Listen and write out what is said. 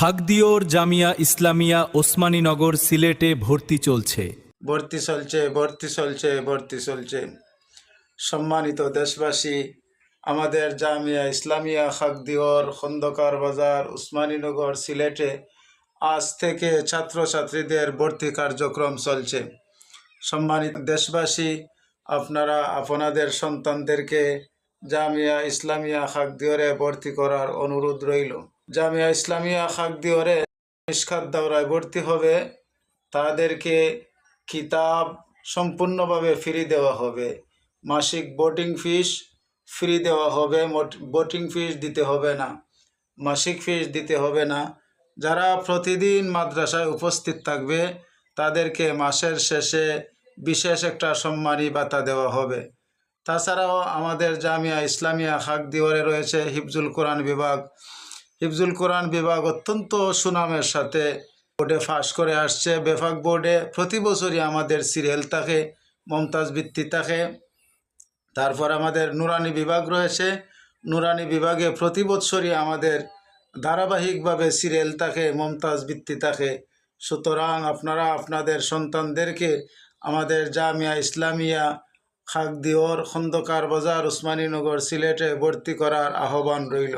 খাগদিওর জামিয়া ইসলামিয়া ওসমানীনগর সিলেটে ভর্তি চলছে। ভর্তি চলছে। সম্মানিত দেশবাসী, আমাদের জামিয়া ইসলামিয়া খাগদিওর খন্দকার বাজার ওসমানীনগর সিলেটে আজ থেকে ছাত্রছাত্রীদের ভর্তি কার্যক্রম চলছে। সম্মানিত দেশবাসী, আপনারা আপনাদের সন্তানদেরকে জামিয়া ইসলামিয়া খাগদিওরে ভর্তি করার অনুরোধ রইল। জামিয়া ইসলামিয়া খাগদিওরে মিশকাত দাওরায় ভর্তি হবে, তাদেরকে কিতাব সম্পূর্ণভাবে ফ্রি দেওয়া হবে, মাসিক বোর্ডিং ফিস ফ্রি দেওয়া হবে, বোর্ডিং ফিস দিতে হবে না, মাসিক ফিস দিতে হবে না। যারা প্রতিদিন মাদ্রাসায় উপস্থিত থাকবে তাদেরকে মাসের শেষে বিশেষ একটা সম্মানী ভাতা দেওয়া হবে। তাছাড়াও আমাদের জামিয়া ইসলামিয়া খাগদিওরে রয়েছে হিফজুল কোরআন বিভাগ। হিফজুল কোরআন বিভাগ অত্যন্ত সুনামের সাথে বোর্ডে পাস করে আসছে। বেফাক বোর্ডে প্রতি বছরই আমাদের সিরিয়াল থাকে, মমতাজ বৃত্তি থাকে। তারপর আমাদের নুরানি বিভাগ রয়েছে, নুরানি বিভাগে প্রতি বছরই আমাদের ধারাবাহিকভাবে সিরিয়াল থাকে, মমতাজ বৃত্তি থাকে। সুতরাং আপনারা আপনাদের সন্তানদেরকে আমাদের জামিয়া ইসলামিয়া খাগদিওর খন্দকার বাজার ওসমানীনগর সিলেটে ভর্তি করার আহ্বান রইল।